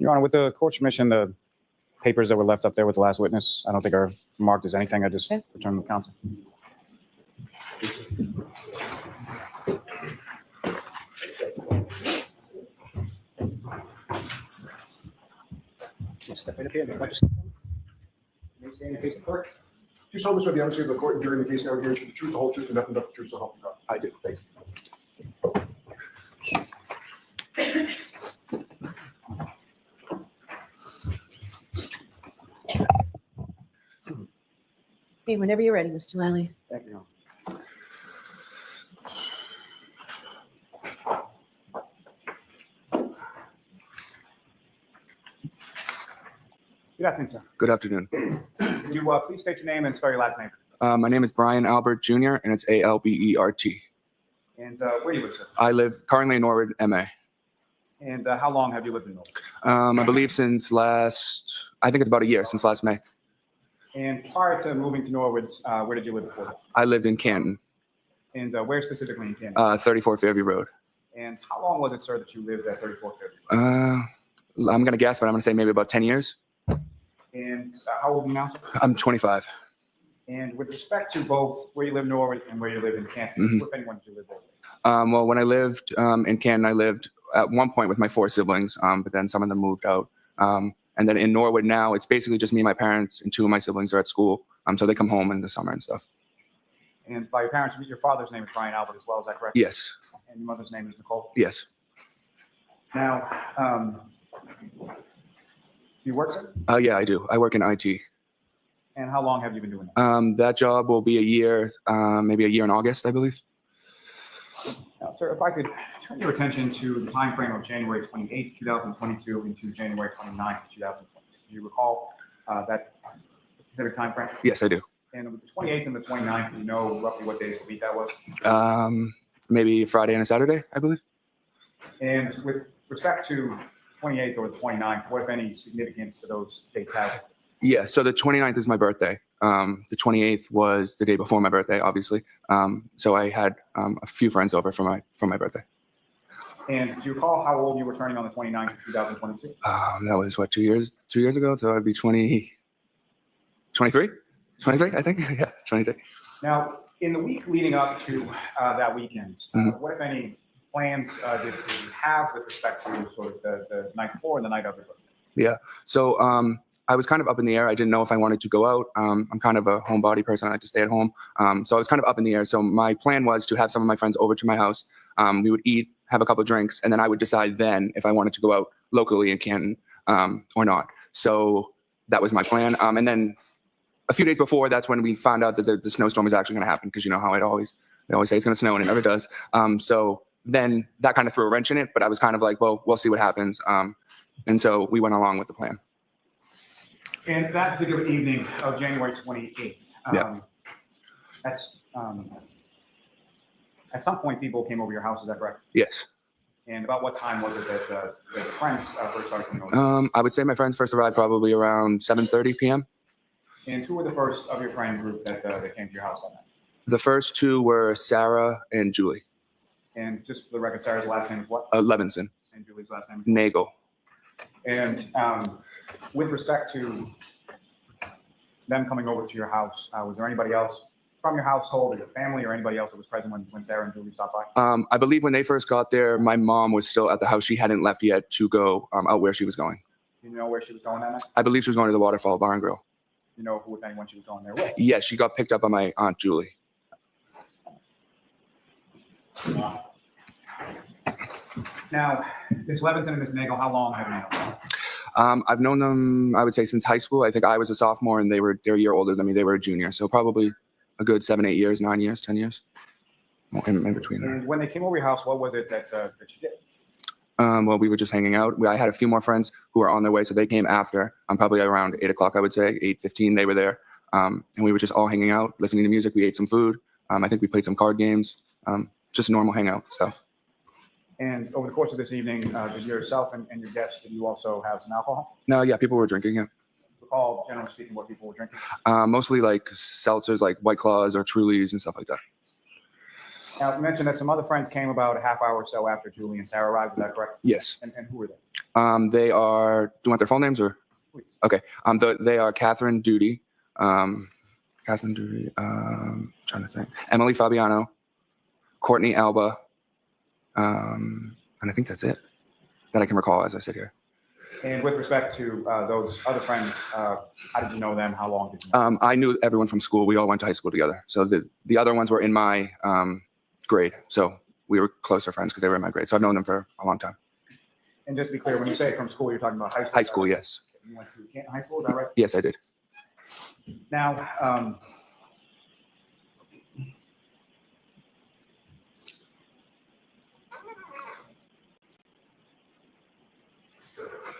Your Honor, with the court's permission, the papers that were left up there with the last witness, I don't think are marked as anything. I just returned them to counsel. Step right up here. Stand and face the court. Do you solemnly swear the honesty of the court and during the case now hearing the truth, the whole truth, and nothing but the truth, so help you God? I do. Thank you. Okay, whenever you're ready, Mr. Wiley. Thank you, Your Honor. Good afternoon, sir. Good afternoon. Could you please state your name and spell your last name? My name is Brian Albert Jr., and it's Albert. And where do you live, sir? I live currently in Norwood, MA. And how long have you lived in Norwood? I believe since I think it's about a year, since last May. And prior to moving to Norwood, where did you live before that? I lived in Canton, And where specifically in Canada? 34 Fairview Road. And how long was it, sir, that you lived at 34 Fairview? I'm going to guess, but I'm going to say maybe about 10 years. And how old are you now, sir? I'm 25. And with respect to both where you live in Norwood and where you live in Canton, Mhm. with anyone did you live there? Well, when I lived in Canton, I lived at one point with my 4 siblings, but then some of them moved out. And then in Norwood now, it's basically just me and my parents, and 2 of my siblings are at school. So they come home in the summer and stuff. And by your parents, your father's name is Brian Albert as well, is that correct? Yes. And your mother's name is Nicole? Yes. Now, you work, sir? Yeah, I do. I work in IT. And how long have you been doing that? That job will be a year, maybe a year in August, I believe. Now, sir, if I could turn your attention to the time frame of January 28th, 2022 into January 29th, 2020. Do you recall that specific time frame? Yes, I do. And with the 28th and the 29th, do you know roughly what days of the week that was? Maybe Friday and a Saturday, I believe. And with respect to 28th or the 29th, what, if any, significance do those dates have? Yeah, so the 29th is my birthday. The 28th was the day before my birthday, obviously. So I had a few friends over for my birthday. And do you recall how old you were turning on the 29th of 2022? That was what, 2 years ago? So I'd be 23, I think. Yeah, 23. Now, in the week leading up to that weekend, Mhm. what, if any, plans did you have with respect to sort of the night before and the night of your birthday? Yeah. So I was kind of up in the air. I didn't know if I wanted to go out. I'm kind of a homebody person. I like to stay at home. So I was kind of up in the air. So my plan was to have some of my friends over to my house. We would eat, have a couple of drinks, and then I would decide then if I wanted to go out locally in Canton or not. So that was my plan. And then a few days before, that's when we found out that the snowstorm was actually going to happen, because you know how they always say it's going to snow, and it never does. So then that kind of threw a wrench in it, but I was kind of like, well, we'll see what happens. And so we went along with the plan. And that particular evening of January 28th, that's at some point people came over your house, is that correct? Yes. And about what time was it that the friends first started coming over? I would say my friends first arrived probably around 7:30 p.m. And who were the first of your friend group that came to your house that night? The first 2 were Sarah and Julie. And just for the record, Sarah's last name is what? Levinson. And Julie's last name is? Nagel. And with respect to them coming over to your house, was there anybody else from your household, your family, or anybody else that was present when Sarah and Julie stopped by? I believe when they first got there, my mom was still at the house. She hadn't left yet to go out where she was going. Do you know where she was going that night? I believe she was going to the Waterfall Bar and Grill. Do you know who, if anyone, she was going there with? Yes, she got picked up by my Aunt Julie. Now, Ms. Levinson and Ms. Nagel, how long have you known them? I've known them, I would say, since high school. I think I was a sophomore and they're a year older than me. They were a junior. So probably a good 7, 8 years, 9 years, 10 years in between there. And when they came over your house, what was it that you did? Well, we were just hanging out. I had a few more friends who were on their way, so they came after. Probably around 8 o'clock, I would say, 8:15. They were there, and we were just all hanging out, listening to music. We ate some food. I think we played some card games. Just normal hangout stuff. And over the course of this evening, did yourself and your guests, did you also have some alcohol? No, yeah, people were drinking. Yeah, Recall, generally speaking, what people were drinking? mostly like seltzers, like White Claws or Trulies and stuff like that. Now, you mentioned that some other friends came about a half hour or so after Julie and Sarah arrived. Is that correct? Yes. And who were they? They are. Do you want their full names or? Please. Okay. They are Catherine Duty. Catherine Duty. Trying to think. Emily Fabiano, Courtney Alba, and I think that's it that I can recall as I sit here. And with respect to those other friends, how did you know them? How long did you know them? I knew everyone from school. We all went to high school together. So the other ones were in my grade. So we were closer friends because they were in my grade. So I've known them for a long time. And just to be clear, when you say from school, you're talking about high school? High school, yes. You went to Canton High School, is that right? Yes, I did. Now,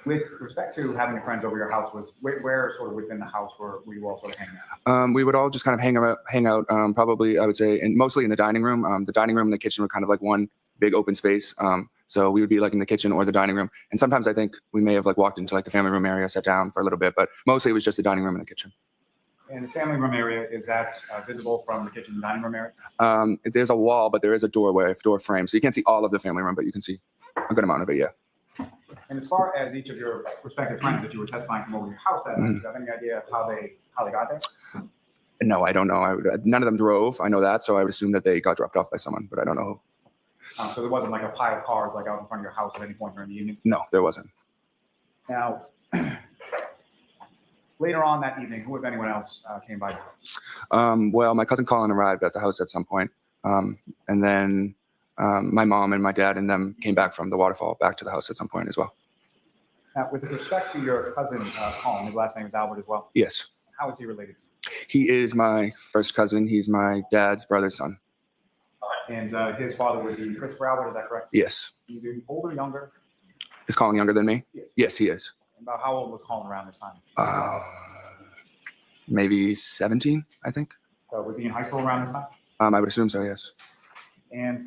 with respect to having your friends over your house, was where sort of within the house were you all sort of hanging out? We would all just kind of hang out probably, I would say, and mostly in the dining room. The dining room and the kitchen were kind of like one big open space. So we would be like in the kitchen or the dining room. And sometimes I think we may have like walked into like the family room area, sat down for a little bit, but mostly it was just the dining room and the kitchen. And the family room area, is that visible from the kitchen and dining room area? There's a wall, but there is a doorway, door frame. So you can't see all of the family room, but you can see a good amount of it, yeah. And as far as each of your respective friends that you were testifying from over your house that night, do you have any idea how they got there? No, I don't know. None of them drove. I know that. So I would assume that they got dropped off by someone, but I don't know who. So there wasn't like a pile of cars like out in front of your house at any point during the evening? No, there wasn't. Now, later on that evening, who, if anyone else, came by the house? Well, my cousin Colin arrived at the house at some point. And then my mom and my dad and them came back from the waterfall back to the house at some point as well. Now, with respect to your cousin, Colin, his last name is Albert as well. Yes. How is he related to you? He is my first cousin. He's my dad's brother's son. And his father would be Christopher Albert, is that correct? Yes. He's older, younger? Is Colin younger than me? Yes. Yes, he is. About how old was Colin around this time? Maybe 17, I think. Was he in high school around this time? I would assume so, yes. And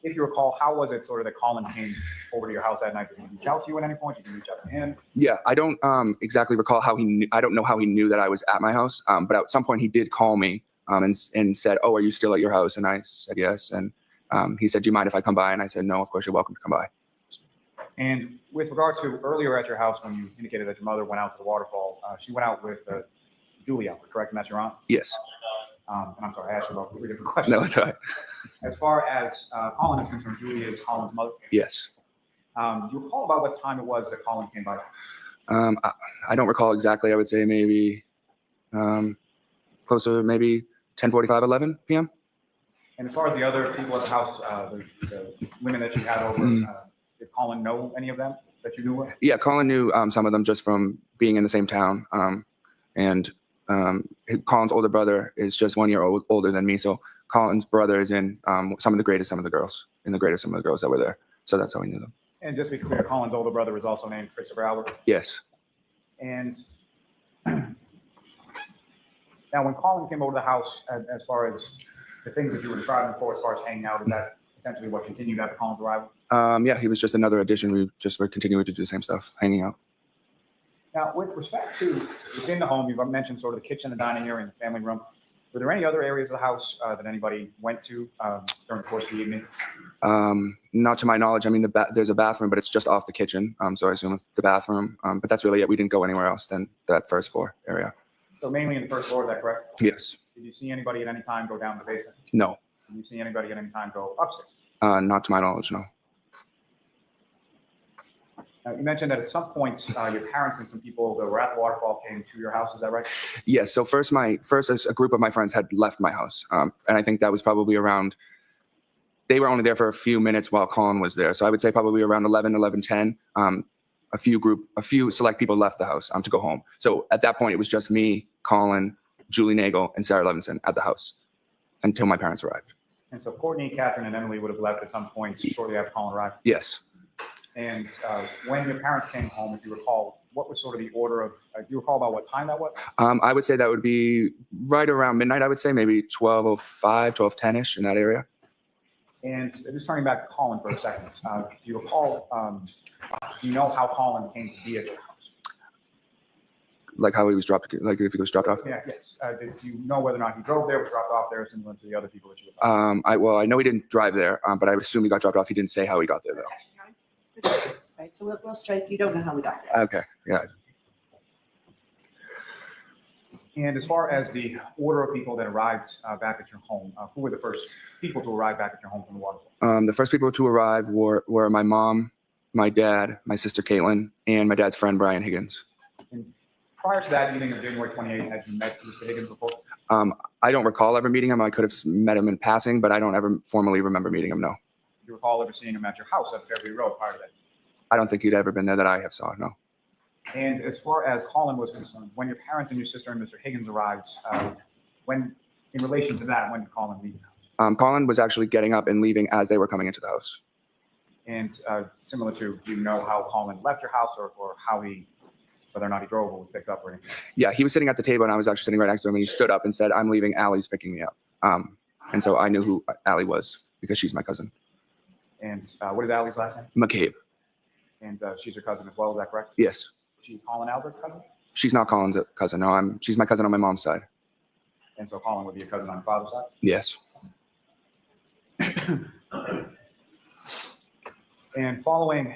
if you recall, how was it sort of that Colin came over to your house that night? Did he reach out to you at any point? Did you reach out to him? Yeah, I don't exactly recall how he knew. I don't know how he knew that I was at my house. But at some point he did call me and said, "Oh, are you still at your house?" And I said yes. And he said, "Do you mind if I come by?" And I said, "No, of course you're welcome to come by." And with regard to earlier at your house, when you indicated that your mother went out to the waterfall, she went out with Julie Albert, correct? And that's your aunt? Yes. And I'm sorry, I asked you about 3 different questions. No, it's all right. As far as Colin is concerned, Julie is Colin's mother. Yes. Do you recall about what time it was that Colin came by? I don't recall exactly. I would say maybe closer, maybe 10:45, 11 p.m. And as far as the other people at the house, the women that you had over, did Colin know any of them that you knew with? Yeah, Colin knew some of them just from being in the same town. And Colin's older brother is just 1 year older than me. So Colin's brother is in some of the greatest of the girls that were there. So that's how we knew them. And just to be clear, Colin's older brother was also named Christopher Albert. Yes. And now when Colin came over to the house, as far as the things that you were describing before, as far as hanging out, is that essentially what continued after Colin's arrival? Yeah, he was just another addition. We just were continuing to do the same stuff, hanging out. Now, with respect to within the home, you've mentioned sort of the kitchen, the dining area, and the family room. Were there any other areas of the house that anybody went to during the course of the evening? Not to my knowledge. I mean, there's a bathroom, but it's just off the kitchen. So I assume the bathroom. But that's really it. We didn't go anywhere else than that first floor area. So mainly in the first floor, is that correct? Yes. Did you see anybody at any time go down to the basement? No. Did you see anybody at any time go upstairs? Not to my knowledge, no. You mentioned that at some points, your parents and some people that were at the waterfall came to your house. Is that right? Yes. So first, a group of my friends had left my house, and I think that was probably around. They were only there for a few minutes while Colin was there, so I would say probably around 11:10. A few select people left the house to go home. So at that point, it was just me, Colin, Julie Nagel, and Sarah Levinson at the house until my parents arrived. And so Courtney, Catherine, and Emily would have left at some point shortly after Colin arrived. Yes. And when your parents came home, if you recall, what was sort of the order of, do you recall about what time that was? I would say that would be right around midnight, I would say, maybe 12:05, 12:10-ish in that area. And just turning back to Colin for a second, do you recall, do you know how Colin came to be at your house? Like how he was dropped, like if he was dropped off. Yeah, yes. Did you know whether or not he drove there, was dropped off there, similar to the other people that you were talking I know he didn't drive there, but I would assume he got dropped off. He didn't say how he got there though. Right, so we'll strike, you don't know how we got there. Okay, yeah. And as far as the order of people that arrived back at your home, who were the first people to arrive back at your home from the water? The first people to arrive were my mom, my dad, my sister Caitlin, and my dad's friend Brian Higgins. And prior to that evening of January 28th, had you met Mr. Higgins before? I don't recall ever meeting him. I could have met him in passing, but I don't ever formally remember meeting him. No, Do you recall ever seeing him at your house at Fairview Road prior to that? I don't think he'd ever been there that I have saw. No. And as far as Colin was concerned, when your parents and your sister and Mr. Higgins arrived, when, in relation to that, when did Colin leave the house? Colin was actually getting up and leaving as they were coming into the house. And similar to, do you know how Colin left your house or how he, whether or not he drove or was picked up or anything? Yeah, he was sitting at the table and I was actually sitting right next to him and he stood up and said, "I'm leaving, Allie's picking me up." And so I knew who Allie was because she's my cousin. And what is Allie's last name? McCabe. And she's your cousin as well, is that correct? Yes. Is she Colin Albert's cousin? She's not Colin's cousin. No, she's my cousin on my mom's side. And so Colin would be your cousin on your father's side? Yes. And following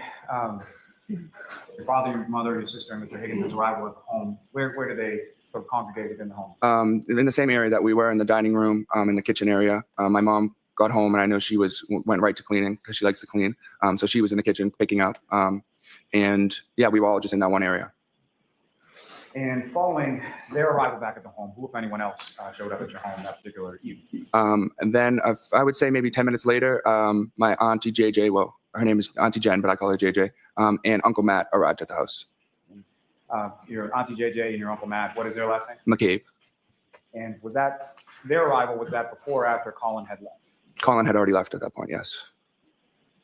your father, your mother, your sister, and Mr. Higgins' arrival at the home, where did they sort of congregate within the home? In the same area that we were, in the dining room, in the kitchen area. My mom got home and I know she went right to cleaning because she likes to clean. So she was in the kitchen picking up. And yeah, we were all just in that one area. And following their arrival back at the home, who, if anyone else, showed up at your home that particular evening? And then I would say maybe 10 minutes later, my auntie JJ, well, her name is Auntie Jen, but I call her JJ, and Uncle Matt arrived at the house. Your Auntie JJ and your Uncle Matt, what is their last name? McCabe. And was that, their arrival, was that before or after Colin had left? Colin had already left at that point, yes.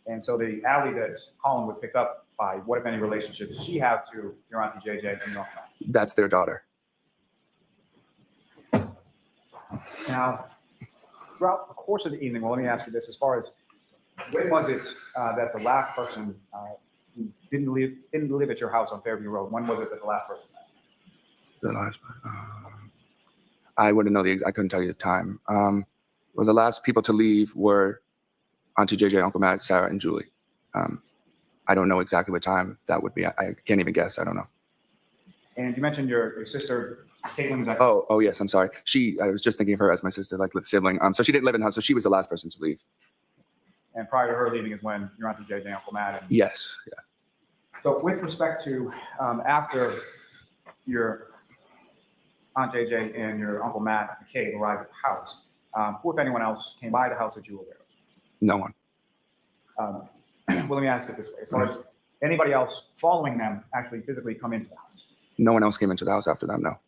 And so the alley that Colin was picked up by, what, if any, relationship does she have to your Auntie JJ and your Uncle Matt? That's their daughter. Now, throughout the course of the evening, well, let me ask you this, as far as when was it that the last person who didn't live at your house on Fairview Road, when was it that the last person left? The last, I wouldn't know I couldn't tell you the time. Well, the last people to leave were Auntie JJ, Uncle Matt, Sarah, and Julie. I don't know exactly what time that would be. I can't even guess. I don't know. And you mentioned your sister, Caitlin, is that? Oh, yes. I'm sorry. I was just thinking of her as my sister, like sibling. So she didn't live in the house, so she was the last person to leave. And prior to her leaving is when your Auntie JJ, Uncle Matt. And Yes. Yeah. so with respect to after your Aunt JJ and your Uncle Matt McCabe arrived at the house, who, if anyone else, came by the house that you were aware of? No one. Well, let me ask it this way. As far as anybody else following them actually physically come into the house? No one else came into the house after them, no.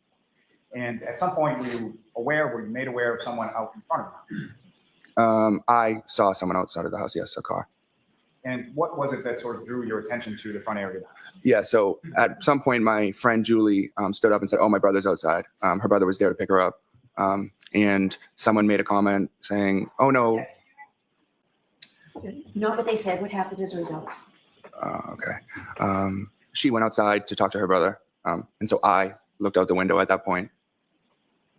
And at some point, were you made aware of someone out in front of you? I saw someone outside of the house, yes, a car. And what was it that sort of drew your attention to the front area of the house? Yeah, so at some point, my friend Julie stood up and said, "Oh, my brother's outside." Her brother was there to pick her up. And someone made a comment saying, "Oh, no." Not what they said. What happened as a result? Okay. She went outside to talk to her brother. And so I looked out the window at that point,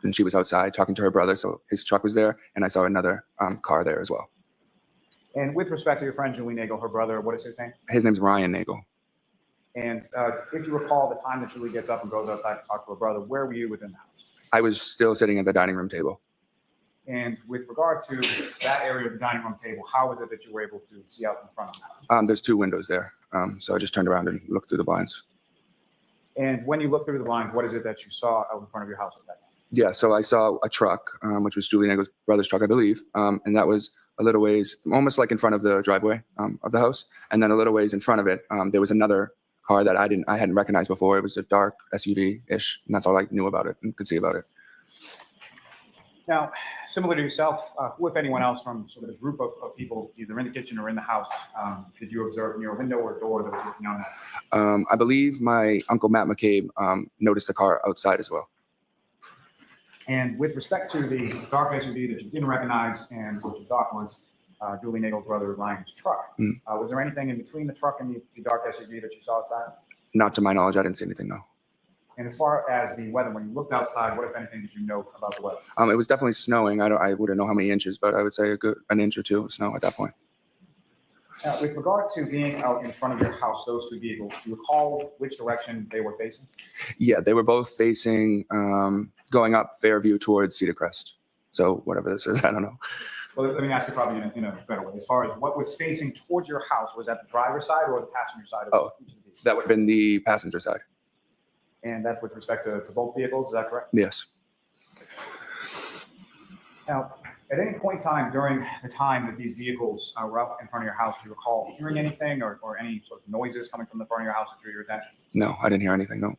and she was outside talking to her brother. So his truck was there, and I saw another car there as well. And with respect to your friend Julie Nagel, her brother, what is his name? His name's Ryan Nagel. And if you recall the time that Julie gets up and goes outside to talk to her brother, where were you within the house? I was still sitting at the dining room table. And with regard to that area of the dining room table, how was it that you were able to see out in front of the house? There's two windows there. So I just turned around and looked through the blinds. And when you look through the blinds, what is it that you saw out in front of your house at that time? Yeah, so I saw a truck, which was Julie Nagel's brother's truck, I believe. And that was a little ways, almost like in front of the driveway of the house. And then a little ways in front of it, there was another car that I hadn't recognized before. It was a dark SUV-ish, and that's all I knew about it and could see about it. Now, similar to yourself, who, if anyone else from sort of the group of people, either in the kitchen or in the house, did you observe near a window or door that was looking on that? I believe my Uncle Matt McCabe noticed the car outside as well. And with respect to the dark SUV that you didn't recognize and what you thought was Julie Nagel's brother Ryan's truck, was there anything in between the truck and the dark SUV that you saw outside? Not to my knowledge, I didn't see anything, no. And as far as the weather, when you looked outside, what, if anything, did you know about the weather? It was definitely snowing. I wouldn't know how many inches, but I would say an inch or two of snow at that point. Now, with regard to being out in front of your house, those two vehicles, do you recall which direction they were facing? Yeah, they were both facing, going up Fairview towards Cedar Crest. So whatever this is, I don't know. Well, let me ask you probably in a better way. As far as what was facing towards your house, was that the driver's side or the passenger side of each of these? That would have been the passenger side. And that's with respect to both vehicles, is that correct? Yes. Now, at any point in time during the time that these vehicles were up in front of your house, do you recall hearing anything or any sort of noises coming from the front of your house that drew your attention? No, I didn't hear anything, no.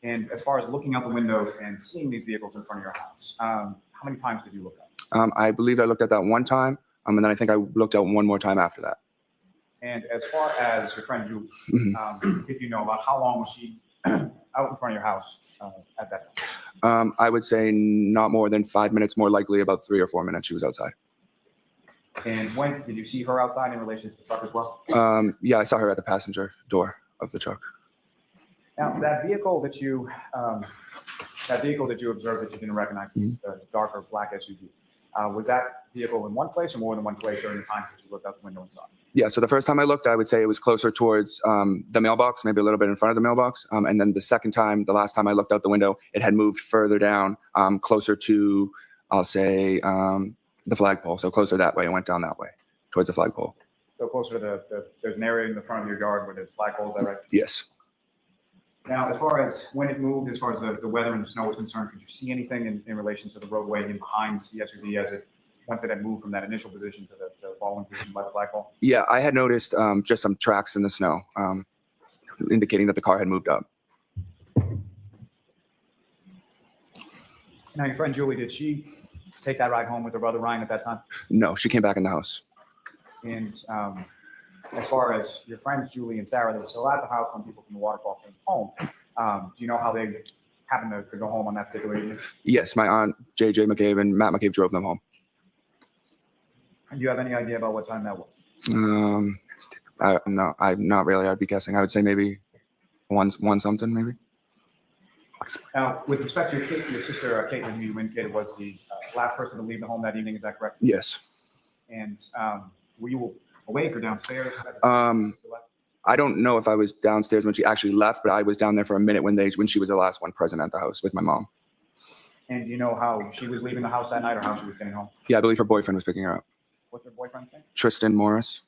And as far as looking out the window and seeing these vehicles in front of your house, how many times did you look out? I believe I looked at that one time, and then I think I looked out one more time after that. And as far as your friend Julie, Mhm. if you know about how long was she out in front of your house at that time? I would say not more than 5 minutes, more likely about 3 or 4 minutes she was outside. And when did you see her outside in relation to the truck as well? Yeah, I saw her at the passenger door of the truck. Now, that vehicle that you observed that you didn't recognize, the darker black SUV, was that vehicle in one place or more than one place during the times that you looked out the window and saw it? Yeah, so the first time I looked, I would say it was closer towards the mailbox, maybe a little bit in front of the mailbox. And then the second time, the last time I looked out the window, it had moved further down, closer to, I'll say, the flagpole. So closer that way. It went down that way towards the flagpole. So closer to there's an area in the front of your yard where there's flagpoles, is that right? Yes. Now, as far as when it moved, as far as the weather and the snow was concerned, could you see anything in relation to the roadway in behind the SUV as it once it had moved from that initial position to the following position by the flagpole? Yeah, I had noticed just some tracks in the snow, indicating that the car had moved up. Now, your friend Julie, did she take that ride home with her brother Ryan at that time? No, she came back in the house. And as far as your friends Julie and Sarah, they were still at the house when people from the waterfall came home. Do you know how they happened to go home on that particular evening? Yes, my aunt, JJ McCabe, and Matt McCabe drove them home. Do you have any idea about what time that was? No, I'm not really. I'd be guessing. I would say maybe one something, maybe. Now, with respect to your sister, Caitlin, who you indicated was the last person to leave the home that evening, is that correct? Yes. And were you awake or downstairs? I don't know if I was downstairs when she actually left, but I was down there for a minute when she was the last one present at the house with my mom. And do you know how she was leaving the house that night or how she was getting home? Yeah, I believe her boyfriend was picking her up. What's her boyfriend's name? Tristan Morris.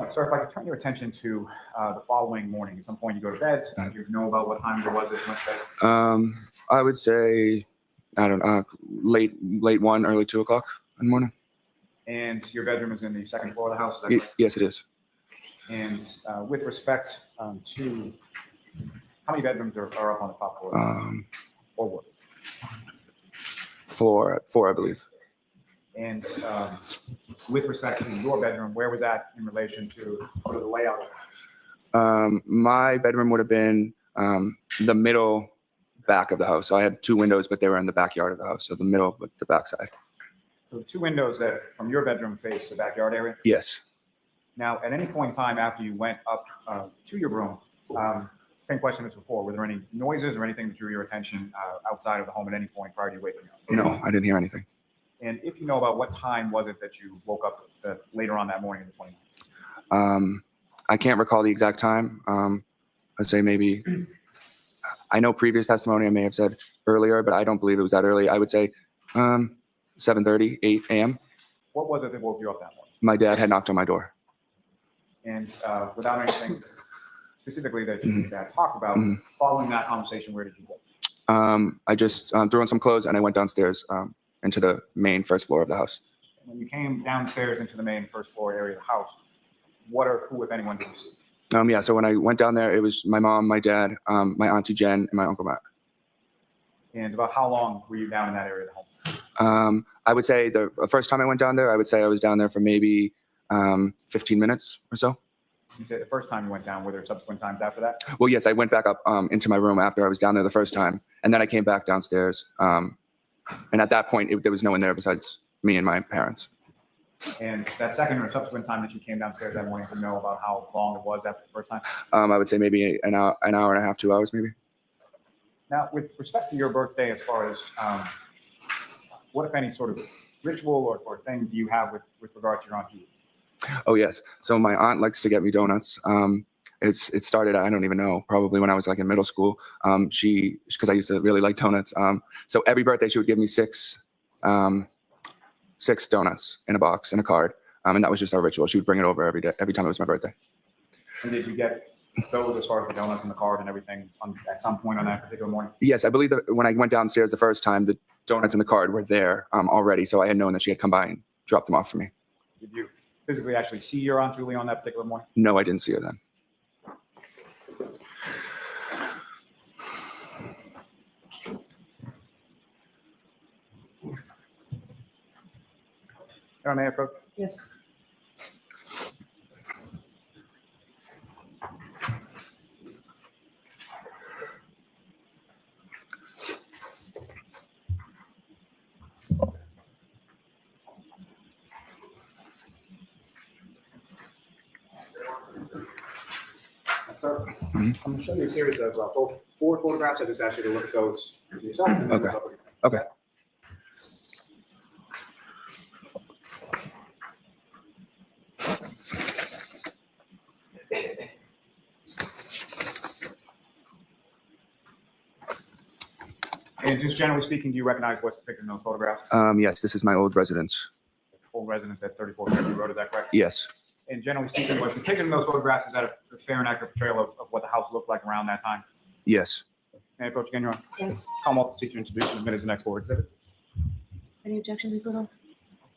Sir, if I could turn your attention to the following morning. At some point you go to bed. Do you know about what time it was that you went to bed? I would say, I don't know, late 1, early 2 o'clock in the morning. And your bedroom is in the second floor of the house, is that correct? Yes, it is. And with respect to how many bedrooms are up on the top floor? Or what? 4, I believe. And with respect to your bedroom, where was that in relation to the layout of the house? My bedroom would have been the middle back of the house. So I had 2 windows, but they were in the backyard of the house. So the middle, but the back side. So the 2 windows that from your bedroom face the backyard area? Yes. Now, at any point in time after you went up to your room, same question as before, were there any noises or anything that drew your attention outside of the home at any point prior to you waking up? No, I didn't hear anything. And if you know about what time was it that you woke up later on that morning of the 29th? I can't recall the exact time. I'd say maybe, I know previous testimony I may have said earlier, but I don't believe it was that early. I would say 7:30, 8 a.m. What was it that woke you up that morning? My dad had knocked on my door. And without anything specifically that you had talked about, following that conversation, where did you go? I just threw on some clothes and I went downstairs into the main first floor of the house. When you came downstairs into the main first floor area of the house, what or who, if anyone, did you see? Yeah, so when I went down there, it was my mom, my dad, my auntie Jen, and my uncle Matt. And about how long were you down in that area of the home? I would say the first time I went down there, I would say I was down there for maybe 15 minutes or so. You said the first time you went down, were there subsequent times after that? Well, yes, I went back up into my room after I was down there the first time, and then I came back downstairs. And at that point, there was no one there besides me and my parents. And that second or subsequent time that you came downstairs that morning to know about how long it was after the first time? I would say maybe an hour and a half, 2 hours, maybe. Now, with respect to your birthday, as far as what, if any, sort of ritual or thing do you have with regard to your Aunt Julie? Oh, yes. So my aunt likes to get me donuts. It started, I don't even know, probably when I was like in middle school. Because I used to really like donuts. So every birthday she would give me six donuts in a box, in a card. And that was just our ritual. She would bring it over every day, every time it was my birthday. And did you get those, as far as the donuts and the card and everything, at some point on that particular morning? Yes, I believe that when I went downstairs the first time, the donuts and the card were there already. So I had known that she had come by and dropped them off for me. Did you physically actually see your Aunt Julie on that particular morning? No, I didn't see her then. May I approach? Yes. Sir, I'm going to show you a series of 4 photographs. I just asked you to look at those for yourself. And then Okay. look up again. Okay. And just generally speaking, do you recognize what's depicted in those photographs? Yes, this is my old residence. Full residence at 34 Fairview Road, is that correct? Yes. And generally speaking, what's depicted in those photographs, is that a fair and accurate portrayal of what the house looked like around that time? Yes. May I approach again, Your Honor? Yes. Call multiple seats to introduce and admit as the next floor exhibit. Any objection, Ms. Little?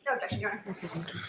No objection, Your Honor. Okay, thank you.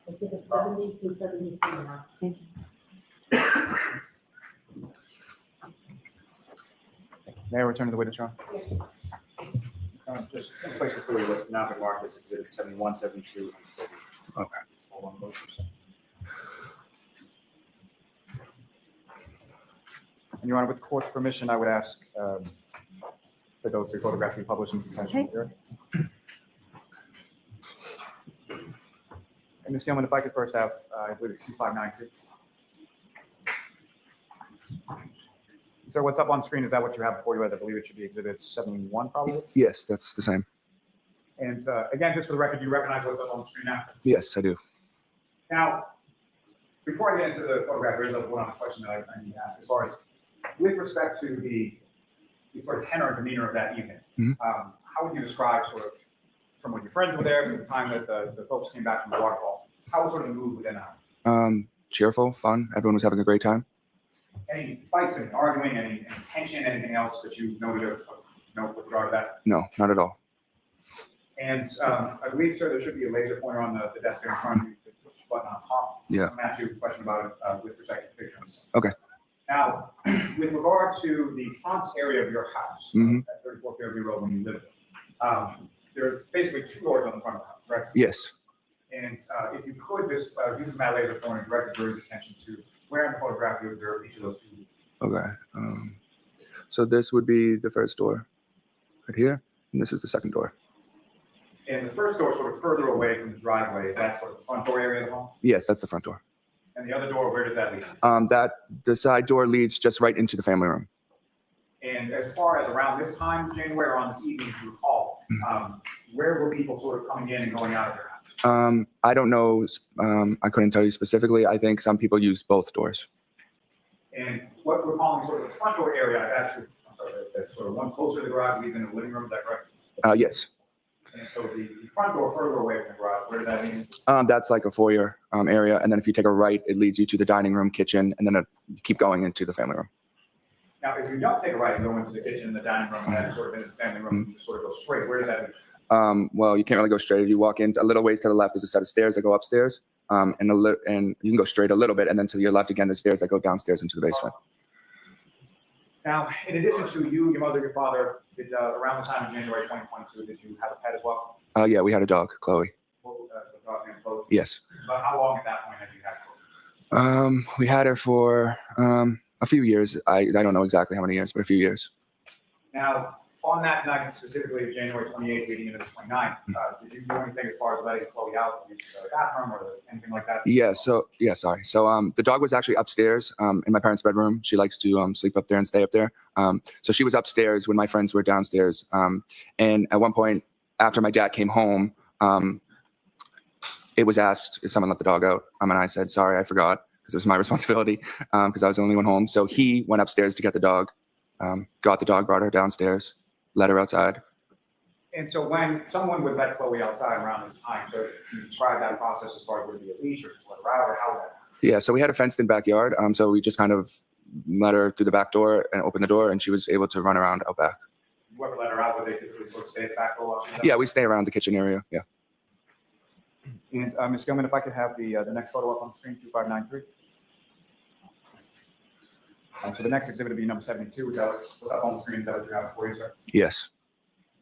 Exhibit 70 through 73 now. Thank you. May I return to the witness, Your Honor? Yes. Just place it clearly, what's now been marked as exhibit 71, 72, and 73. Okay. Just hold on, vote for a second. And Your Honor, with the court's permission, I would ask that those 3 photographs be published in succession. Okay. And Ms. Gilman, if I could first have, I believe it's 2592. Sir, what's up on screen, is that what you have before you? I believe it should be exhibit 71, probably. Yes, that's the same. And again, just for the record, you recognize what's up on the screen now? Yes, I do. Now, before I get into the photograph, there is one other question that I need to ask, as far as with respect to the sort of tenor and demeanor of that evening. Mhm. How would you describe sort of from when your friends were there to the time that the folks came back from the waterfall? How was sort of the mood within the house? Cheerful, fun. Everyone was having a great time. Any fights, any arguing, any tension, anything else that you noted of note with regard to that? No, not at all. And I believe, sir, there should be a laser pointer on the desk there in front of you, the push button on top. Yeah. I'm going to ask you a question about it with respect to the pictures. Okay. Now, with regard to the front area of your house, Mhm. at 34 Fairview Road when you live there, there's basically 2 doors on the front of the house, correct? Yes. And if you could just use the laser pointer and direct the jury's attention to where in the photograph you observe each of those 2. Okay. So this would be the first door right here, and this is the second door. And the first door sort of further away from the driveway, is that sort of the front door area of the home? Yes, that's the front door. And the other door, where does that lead? The side door leads just right into the family room. And as far as around this time, January, or on this evening, if you recall, where were people sort of coming in and going out of their house? I don't know. I couldn't tell you specifically. I think some people use both doors. And what we're calling sort of the front door area, I'm sorry, that's sort of one closer to the garage leads into the living room, is that correct? Yes. And so the front door further away from the garage, where does that lead? That's like a foyer area, and then if you take a right, it leads you to the dining room, kitchen, and then you keep going into the family room. Now, if you don't take a right and go into the kitchen and the dining room and then sort of into the family room, you just sort of go straight, where does that lead? Well, you can't really go straight. If you walk in a little ways to the left, there's a set of stairs that go upstairs. And you can go straight a little bit, and then to your left again, the stairs that go downstairs into the basement. Now, in addition to you, your mother, your father, did, around the time of January 2022, did you have a pet as well? Yeah, we had a dog, Chloe. What was the dog named Chloe? Yes. But how long at that point had you had Chloe? We had her for a few years. I don't know exactly how many years, but a few years. Now, on that night, specifically January 28th leading into the 29th, did you do anything as far as letting Chloe out to use the bathroom or anything like that? Yeah. So the dog was actually upstairs in my parents' bedroom. She likes to sleep up there and stay up there. So she was upstairs when my friends were downstairs. And at one point, after my dad came home, it was asked if someone let the dog out. And I said, sorry, I forgot, because it was my responsibility, because I was the only one home. So he went upstairs to get the dog, got the dog, brought her downstairs, let her outside. And so when someone would let Chloe outside around this time, so can you describe that process as far as would it be a leash or just let her out, or how would that? Yeah, so we had a fenced-in backyard. So we just kind of let her through the back door and open the door, and she was able to run around out back. Whoever let her out, would they typically sort of stay at the back door while she was out? Yeah, we stay around the kitchen area. Yeah. And Ms. Gilman, if I could have the next photo up on the screen, 2593. So the next exhibit would be number 72. Is that what's up on the screen? Is that what you have for you, sir? Yes.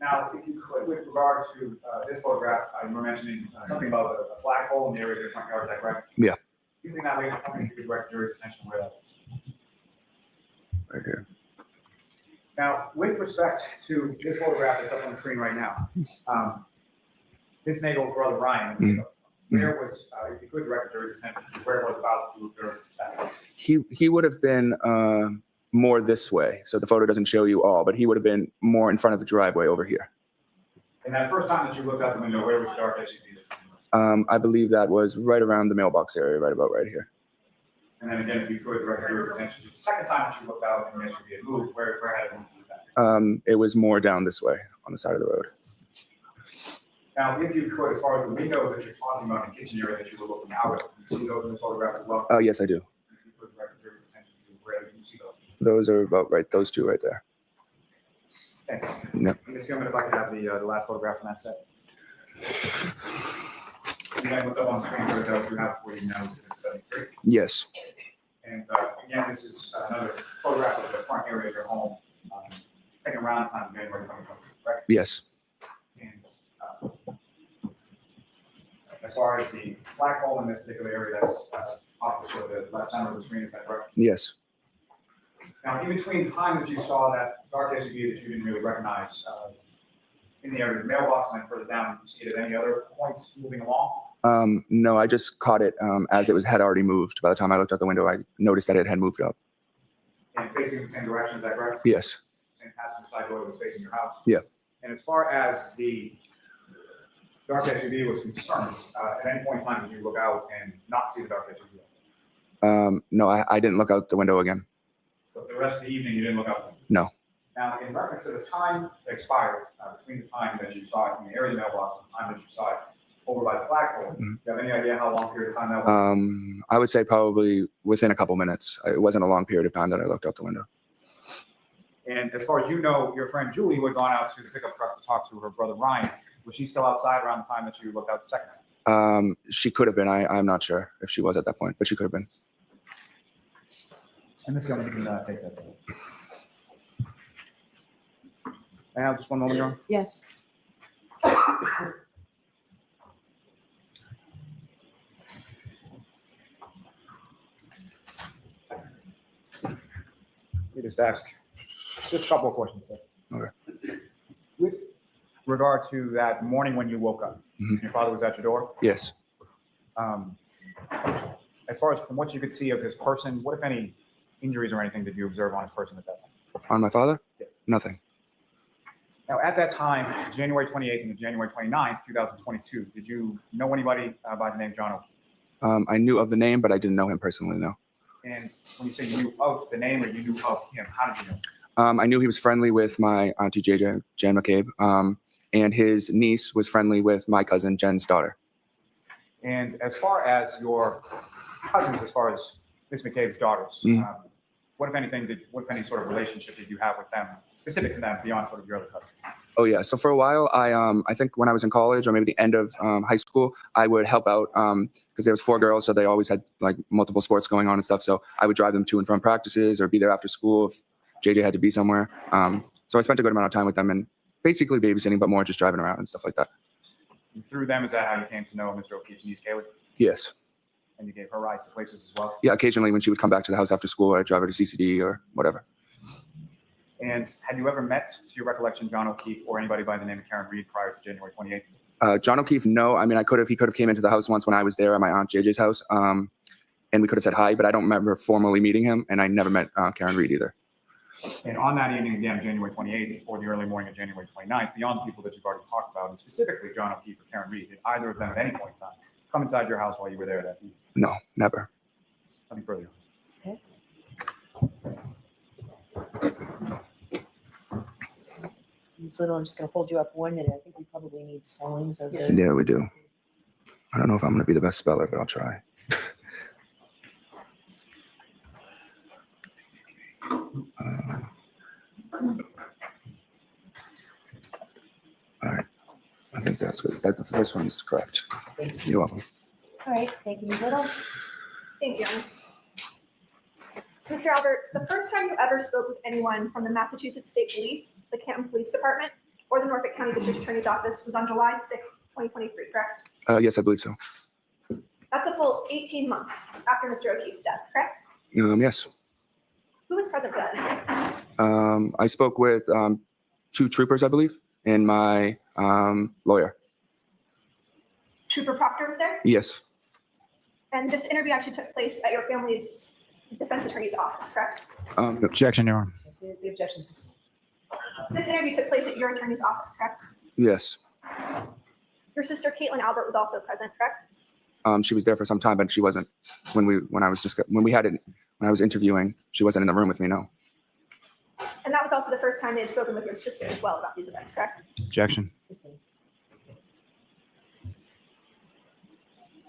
Now, if you could, with regard to this photograph, you were mentioning something about a flagpole in the area of your front yard, is that correct? Yeah. Using that laser pointer, you could direct the jury's attention where that is. Right here. Now, with respect to this photograph that's up on the screen right now, this Nagel's brother Ryan, where was, if you could direct the jury's attention to where it was about to occur that. He would have been more this way. So the photo doesn't show you all, but he would have been more in front of the driveway over here. And that first time that you looked out the window, where was the dark SUV? I believe that was right around the mailbox area, right about right here. And then again, if you could direct the jury's attention to the second time that you looked out and the SUV had moved, where had it moved to? It was more down this way on the side of the road. Now, if you could, as far as the windows that you're talking about in the kitchen area that you were looking out of, you see those in the photograph as well? Yes, I do. If you could direct the jury's attention to where you see those. Those are about right. Those two right there. Thanks. Yep. Ms. Gilman, if I could have the last photograph on that set. Again, what's up on the screen, so that you have for you now is 73. Yes. And again, this is another photograph of the front area of your home, taken around the time of January 2020, correct? Yes. And as far as the flagpole in this particular area, that's off the sort of the left center of the screen, is that correct? Yes. Now, in between the time that you saw that dark SUV that you didn't really recognize in the area of the mailbox and then further down, did you see it at any other points moving along? No, I just caught it as it had already moved. By the time I looked out the window, I noticed that it had moved up. And facing the same direction, is that correct? Yes. Same passenger side door that was facing your house? Yeah. And as far as the dark SUV was concerned, at any point in time did you look out and not see the dark SUV? No, I didn't look out the window again. So the rest of the evening, you didn't look out? No. Now, in reference to the time that expired between the time that you saw it in the area of the mailbox and the time that you saw it over by the flagpole, do you have any idea how long period of time that was? I would say probably within a couple minutes. It wasn't a long period of time that I looked out the window. And as far as you know, your friend Julie, who had gone out to the pickup truck to talk to her brother Ryan, was she still outside around the time that you looked out the second time? She could have been. I'm not sure if she was at that point, but she could have been. And Ms. Gilman, you can take that. May I have just one moment, Your Honor? Yes. Let me just ask just a couple of questions, sir. Okay. With regard to that morning when you woke up, Mhm. your father was at your door. Yes. As far as from what you could see of his person, what, if any, injuries or anything did you observe on his person at that time? On my father? Yes. Nothing. Now, at that time, January 28th and January 29th, 2022, did you know anybody by the name John O'Keefe? I knew of the name, but I didn't know him personally, no. And when you say you knew of the name or you knew of him, how did you know? I knew he was friendly with my auntie Jan McCabe, and his niece was friendly with my cousin Jen's daughter. And as far as your cousins, as far as Miss McCabe's daughters, Mhm. what if anything, what if any sort of relationship did you have with them, specific to them, beyond sort of your other cousins? Oh yeah. So for a while, I think when I was in college or maybe the end of high school, I would help out because there was 4 girls, so they always had like multiple sports going on and stuff. So I would drive them to and from practices or be there after school if JJ had to be somewhere. So I spent a good amount of time with them and basically babysitting, but more just driving around and stuff like that. And through them, is that how you came to know Mr. O'Keefe's niece, Kaylee? Yes. And you gave her rides to places as well? Yeah. Occasionally, when she would come back to the house after school, I'd drive her to CCD or whatever. And had you ever met, to your recollection, John O'Keefe or anybody by the name of Karen Reed prior to January 28th? John O'Keefe, no. I mean, he could have came into the house once when I was there at my aunt JJ's house, and we could have said hi, but I don't remember formally meeting him, and I never met Karen Reed either. And on that evening, again, January 28th, or the early morning of January 29th, beyond the people that you've already talked about, and specifically John O'Keefe or Karen Reed, did either of them at any point in time come inside your house while you were there that evening? No, never. Nothing further. Ms. Little, I'm just gonna hold you up 1 minute. I think we probably need spellings of the. Yeah, we do. I don't know if I'm going to be the best speller, but I'll try. All right. I think that's good. The first one's correct. You're welcome. All right, thank you, Ms. Little. Thank you. Mr. Albert, the first time you ever spoke with anyone from the Massachusetts State Police, the Canton Police Department, or the Norfolk County District Attorney's Office was on July 6, 2023, correct? Yes, I believe so. That's a full 18 months after Mr. O'Keefe's death, correct? Yes. Who was present for that interview? I spoke with 2 troopers, I believe, and my lawyer. Trooper Proctor was there? Yes. And this interview actually took place at your family's defense attorney's office, correct? Objection, Your Honor. The objections is This interview took place at your attorney's office, correct? Yes. Your sister Caitlin Albert was also present, correct? She was there for some time, but she wasn't when I was interviewing. She wasn't in the room with me. No. And that was also the first time they had spoken with your sister as well about these events, correct? Objection. sustained.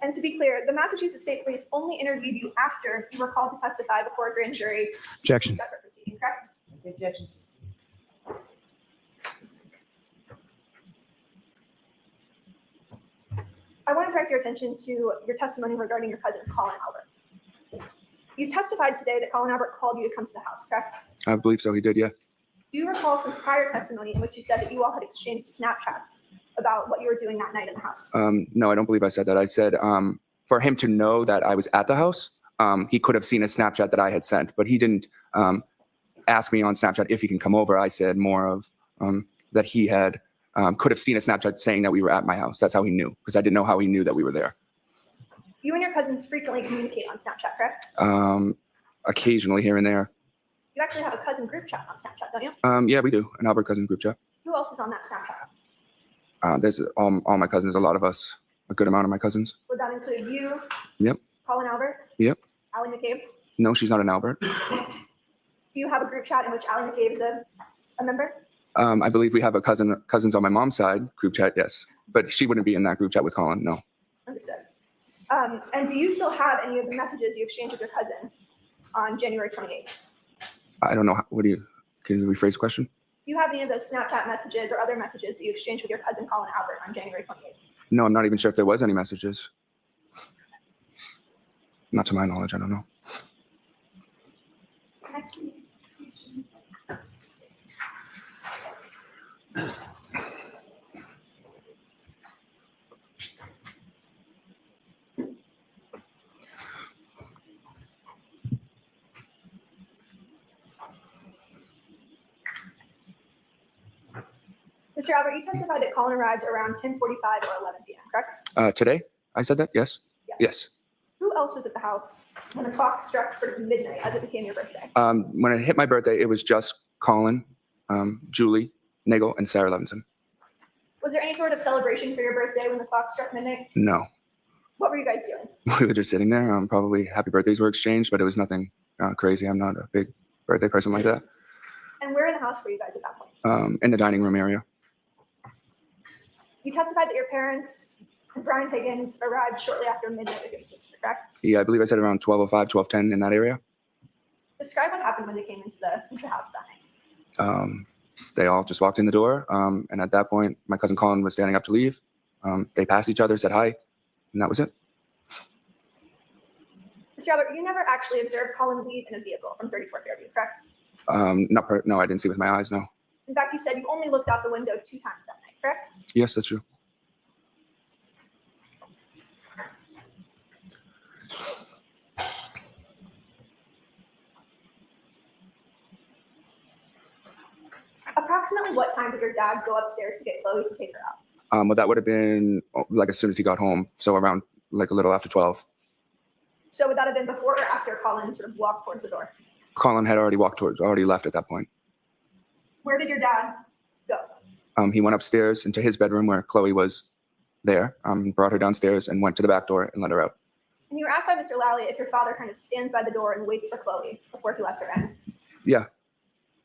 And to be clear, the Massachusetts State Police only interviewed you after you were called to testify before a grand jury Objection. separate proceeding, correct? The objections sustained. I want to direct your attention to your testimony regarding your cousin, Colin Albert. You testified today that Colin Albert called you to come to the house, correct? I believe so. He did. Yeah. Do you recall some prior testimony in which you said that you all had exchanged Snapchats about what you were doing that night in the house? No, I don't believe I said that. I said for him to know that I was at the house, he could have seen a Snapchat that I had sent, but he didn't ask me on Snapchat if he can come over. I said more of that he had could have seen a Snapchat saying that we were at my house. That's how he knew, because I didn't know how he knew that we were there. You and your cousins frequently communicate on Snapchat, correct? Occasionally here and there. You actually have a cousin group chat on Snapchat, don't you? Yeah, we do. An Albert cousin group chat. Who else is on that Snapchat? There's all my cousins, a lot of us, a good amount of my cousins. Would that include you? Yep. Colin Albert? Yep. Allie McCabe? No, she's not an Albert. Do you have a group chat in which Allie McCabe is a member? I believe we have a cousins on my mom's side group chat, yes. But she wouldn't be in that group chat with Colin, no. Understood. And do you still have any of the messages you exchanged with your cousin on January 28th? I don't know. Can you rephrase the question? Do you have any of those Snapchat messages or other messages that you exchanged with your cousin Colin Albert on January 28th? No, I'm not even sure if there was any messages. Not to my knowledge, I don't know. Mr. Albert, you testified that Colin arrived around 10:45 or 11 p.m., correct? Today, I said that, yes? Yes. Who else was at the house when the clock struck sort of midnight as it became your birthday? When it hit my birthday, it was just Colin, Julie, Nagel, and Sarah Levinson. Was there any sort of celebration for your birthday when the clock struck midnight? No. What were you guys doing? We were just sitting there. Probably happy birthdays were exchanged, but it was nothing crazy. I'm not a big birthday person like that. And where in the house were you guys at that point? In the dining room area. You testified that your parents, Brian Higgins, arrived shortly after midnight with your sister, correct? Yeah, I believe I said around 12:05, 12:10 in that area. Describe what happened when they came into the house that night. They all just walked in the door. And at that point, my cousin Colin was standing up to leave. They passed each other, said hi, and that was it. Mr. Albert, you never actually observed Colin leave in a vehicle from 34 Fairview, correct? No, I didn't see with my eyes, no. In fact, you said you only looked out the window 2 times that night, correct? Yes, that's true. Approximately what time did your dad go upstairs to get Chloe to take her out? Well, that would have been like as soon as he got home. So around like a little after 12. So would that have been before or after Colin sort of walked towards the door? Colin had already already left at that point. Where did your dad go? He went upstairs into his bedroom where Chloe was there, brought her downstairs and went to the back door and let her out. And you were asked by Mr. Lally if your father kind of stands by the door and waits for Chloe before he lets her in. Yeah.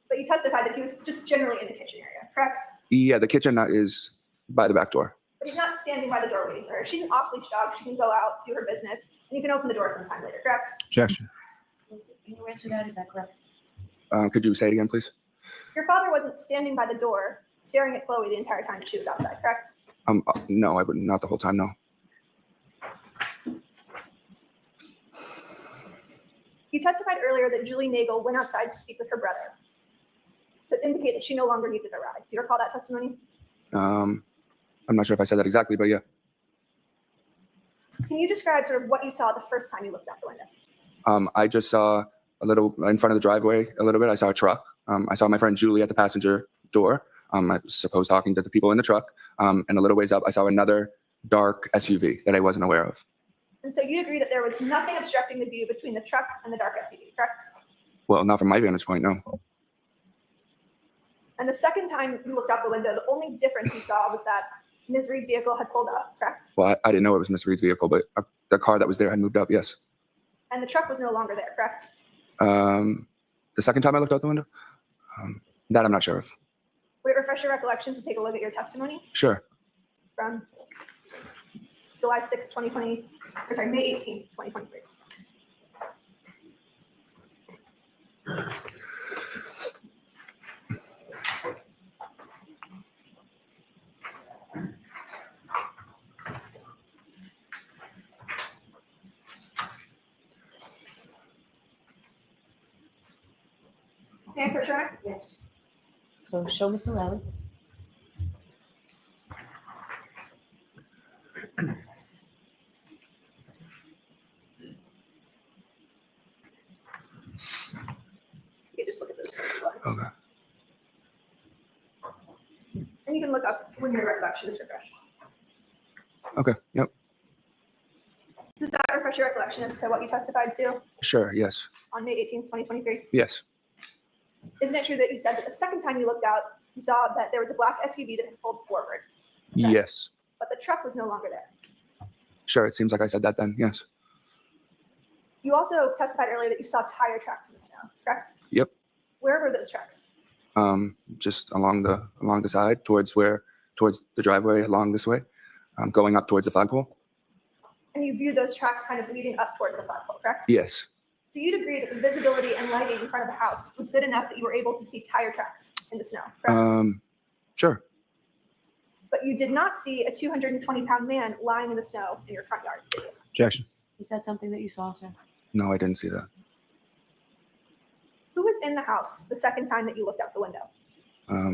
But you testified that he was just generally in the kitchen area, correct? Yeah, the kitchen is by the back door. But he's not standing by the door waiting for her. She's an off-leash dog. She can go out, do her business, and you can open the door sometime later, correct? Objection. Can you answer that? Is that correct? Could you say it again, please? Your father wasn't standing by the door staring at Chloe the entire time that she was outside, correct? No, I wouldn't. Not the whole time, no. You testified earlier that Julie Nagel went outside to speak with her brother to indicate that she no longer needed a ride. Do you recall that testimony? I'm not sure if I said that exactly, but yeah. Can you describe sort of what you saw the first time you looked out the window? I just saw a little in front of the driveway a little bit. I saw a truck. I saw my friend Julie at the passenger door. I suppose talking to the people in the truck. And a little ways up, I saw another dark SUV that I wasn't aware of. And so you agree that there was nothing obstructing the view between the truck and the dark SUV, correct? Well, not from my vantage point, no. And the second time you looked out the window, the only difference you saw was that Ms. Reed's vehicle had pulled up, correct? Well, I didn't know it was Miss Reed's vehicle, but the car that was there had moved up, yes. And the truck was no longer there, correct? The second time I looked out the window, that I'm not sure of. Would it refresh your recollection to take a look at your testimony Sure. from July 6, 2020, or sorry, May 18, 2023? May I put your Yes. So show Mr. Lally. You can just look at this. Okay. And you can look up when your recollection is refreshed. Okay. Yep. Does that refresh your recollection as to what you testified to Sure. Yes. on May 18, 2023? Yes. Isn't it true that you said that the second time you looked out, you saw that there was a black SUV that had pulled forward, Yes. but the truck was no longer there? Sure. It seems like I said that then. Yes. You also testified earlier that you saw tire tracks in the snow, correct? Yep. Where were those tracks? Just along the side towards the driveway along this way, going up towards the flagpole. And you viewed those tracks kind of leading up towards the flagpole, correct? Yes. So you'd agree that the visibility and lighting in front of the house was good enough that you were able to see tire tracks in the snow, correct? Sure. But you did not see a 220-pound man lying in the snow in your front yard, did you? Objection. Is that something that you saw, sir? No, I didn't see that. Who was in the house the second time that you looked out the window?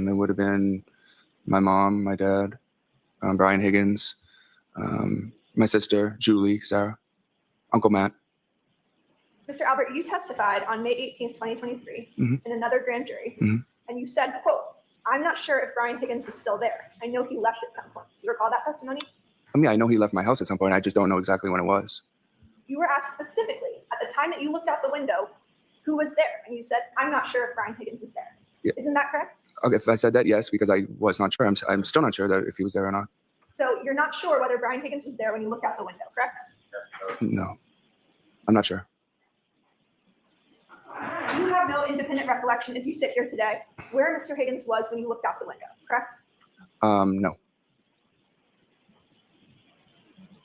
It would have been my mom, my dad, Brian Higgins, my sister, Julie, Sarah, Uncle Matt. Mr. Albert, you testified on May 18th, 2023 Mhm. in another grand jury, Mhm. and you said, quote, "I'm not sure if Brian Higgins was still there. I know he left at some point." Do you recall that testimony? I mean, I know he left my house at some point. I just don't know exactly when it was. You were asked specifically at the time that you looked out the window, who was there? And you said, "I'm not sure if Brian Higgins was there." Yeah. Isn't that correct? Okay, if I said that, yes, because I was not sure. I'm still not sure that if he was there or not. So you're not sure whether Brian Higgins was there when you looked out the window, correct? No, I'm not sure. You have no independent recollection as you sit here today where Mr. Higgins was when you looked out the window, correct? No.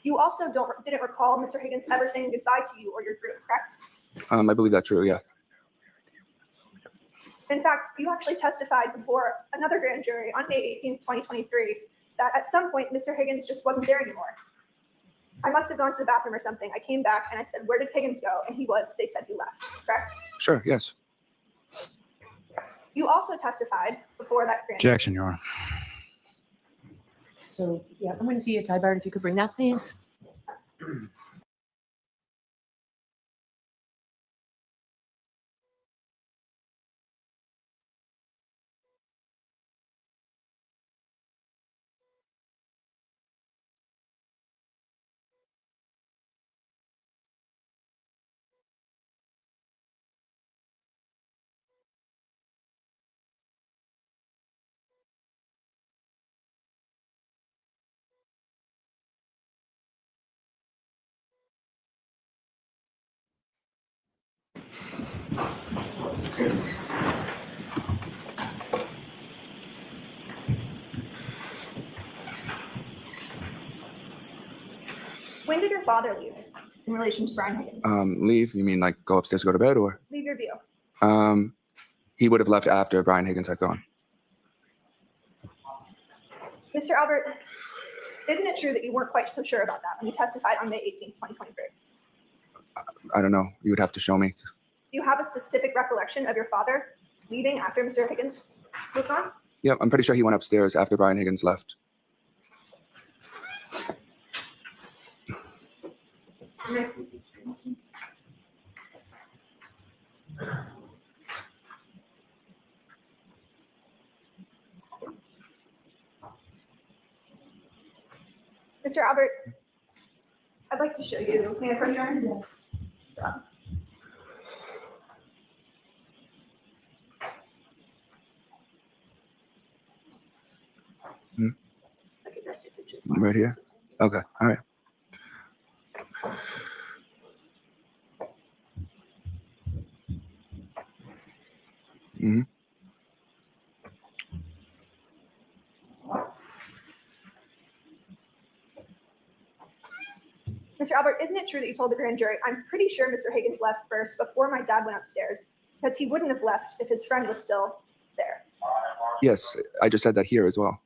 You also didn't recall Mr. Higgins ever saying goodbye to you or your group, correct? I believe that's true. Yeah. In fact, you actually testified before another grand jury on May 18th, 2023, that at some point, Mr. Higgins just wasn't there anymore. I must have gone to the bathroom or something. I came back and I said, "Where did Higgins go?" And they said he left, correct? Sure, yes. You also testified before that grand jury. Objection, Your Honor. So, yeah, I'm going to see you, Ty Bart, if you could bring that, please. When did your father leave in relation to Brian Higgins? Leave? You mean like go upstairs, go to bed, or? Leave your view. He would have left after Brian Higgins had gone. Mr. Albert, isn't it true that you weren't quite so sure about that when you testified on May 18th, 2023? I don't know. You would have to show me. Do you have a specific recollection of your father leaving after Mr. Higgins was gone? Yep, I'm pretty sure he went upstairs after Brian Higgins left. Mr. Albert, I'd like to show you. May I approach your end? Yes. Stop. Hmm. Okay, that's your picture. Right here? Okay, all right. Mm-hmm. Mr. Albert, isn't it true that you told the grand jury, "I'm pretty sure Mr. Higgins left first before my dad went upstairs, because he wouldn't have left if his friend was still there"? Yes, I just said that here as well.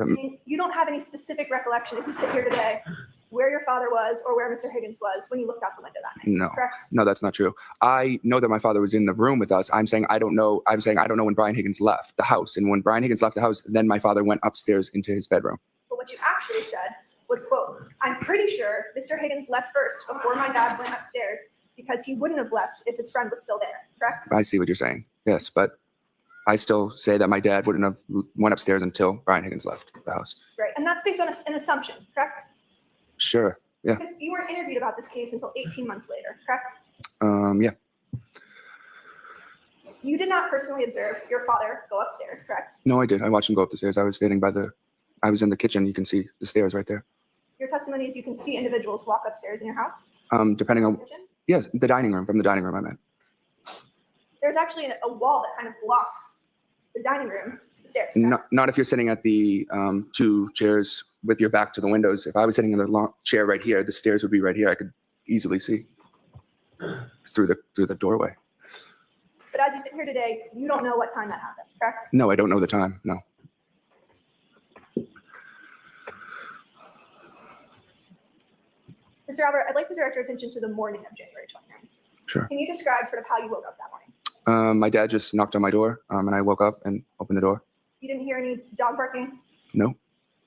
I mean, you don't have any specific recollection as you sit here today where your father was or where Mr. Higgins was when you looked out the window that night, No, correct? no, that's not true. I know that my father was in the room with us. I'm saying I don't know. I'm saying I don't know when Brian Higgins left the house. And when Brian Higgins left the house, then my father went upstairs into his bedroom. But what you actually said was, quote, "I'm pretty sure Mr. Higgins left first before my dad went upstairs because he wouldn't have left if his friend was still there," correct? I see what you're saying. Yes, but I still say that my dad wouldn't have went upstairs until Brian Higgins left the house. Right, and that's based on an assumption, correct? Sure. Yeah. Because you weren't interviewed about this case until 18 months later, correct? Yeah. You did not personally observe your father go upstairs, correct? No, I did. I watched him go up the stairs. I was standing I was in the kitchen. You can see the stairs right there. Your testimony is you can see individuals walk upstairs in your house? Depending on, Kitchen? yes, the dining room, from the dining room I meant. There's actually a wall that kind of blocks the dining room to the stairs, correct? Not if you're sitting at the two chairs with your back to the windows. If I was sitting in the long chair right here, the stairs would be right here. I could easily see through the doorway. But as you sit here today, you don't know what time that happened, correct? No, I don't know the time. No. Mr. Albert, I'd like to direct your attention to the morning of January 29th. Sure. Can you describe sort of how you woke up that morning? My dad just knocked on my door, and I woke up and opened the door. You didn't hear any dog barking? No,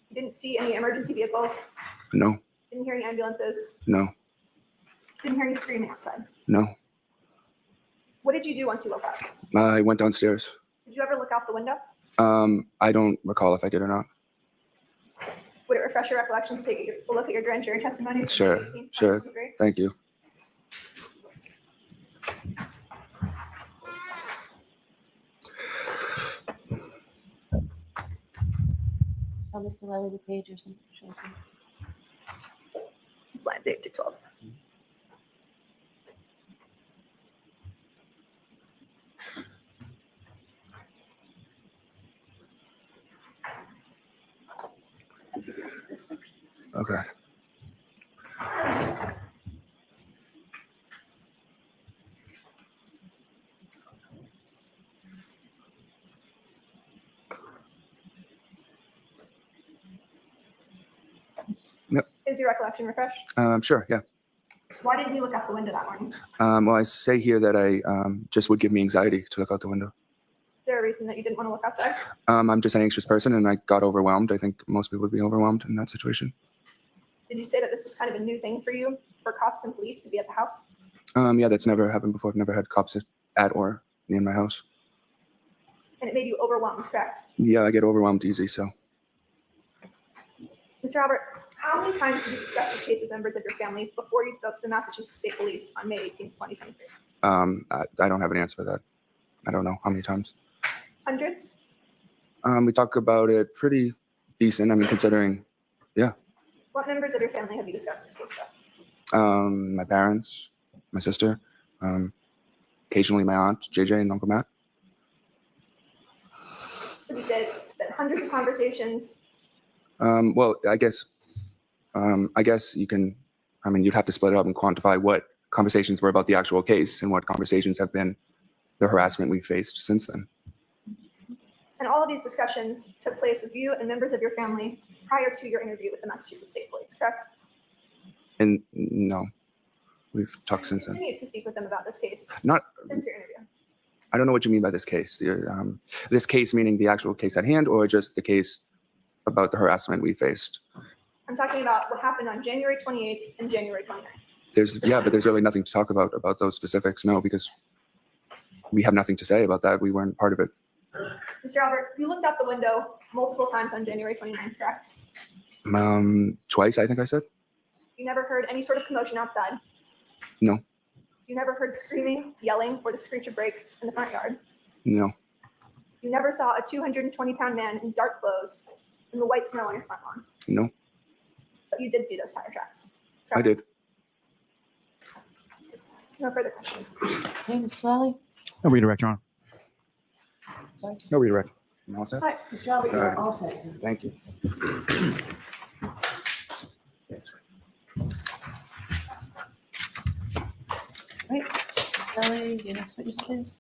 You didn't see any emergency vehicles? no, Didn't hear any ambulances? no, Didn't hear any screaming outside? no. What did you do once you woke up? I went downstairs. Did you ever look out the window? I don't recall if I did or not. Would it refresh your recollection to take a look at your grand jury testimony? Sure, May 18th, sure. 2023? Thank you. Tell Mr. Lally the page or something. It's lines 8 to 12. This section. Okay. Yep. Is your recollection refreshed? Sure, yeah. Why didn't you look out the window that morning? Is Well, I say here that I just would give me anxiety to look out the window. there a reason that you didn't want to look outside? I'm just an anxious person, and I got overwhelmed. I think most people would be overwhelmed in that situation. Did you say that this was kind of a new thing for you, for cops and police to be at the house? Yeah, that's never happened before. I've never had cops at or near my house. And it made you overwhelmed, correct? Yeah, I get overwhelmed easy, so. Mr. Albert, how many times did you discuss this case with members of your family before you spoke to the Massachusetts State Police on May 18th, 2023? I don't have an answer for that. I don't know how many times. Hundreds? We talk about it pretty decent. I mean, considering, What members of your family have you discussed this case with? my parents, my sister, occasionally my aunt, JJ, and Uncle Matt. Would you say it's been hundreds of conversations? Well, I guess you can, I mean, you'd have to split it up and quantify what conversations were about the actual case and what conversations have been the harassment we faced since then. And all of these discussions took place with you and members of your family prior to your interview with the Massachusetts State Police, correct? And no, we've talked since then. Continue to speak with them about this case Not, since your interview. I don't know what you mean by this case. This case meaning the actual case at hand, or just the case about the harassment we faced? I'm talking about what happened on January 28th and January 29th. But there's really nothing to talk about those specifics. No, because we have nothing to say about that. We weren't part of it. Mr. Albert, you looked out the window multiple times on January 29th, correct? Twice, I think I said. You never heard any sort of commotion outside? No. You never heard screaming, yelling, or the screech of brakes in the front yard? No. You never saw a 220-pound man in dark clothes in the white snow on your front lawn? No. But you did see those tire tracks? I did. No further questions. Okay, Mr. Lally? No redirect, Your Honor. Sorry. No redirect. You all set? All right, Mr. Albert, you're all set, sir. Thank you. Lally, your next witness, please.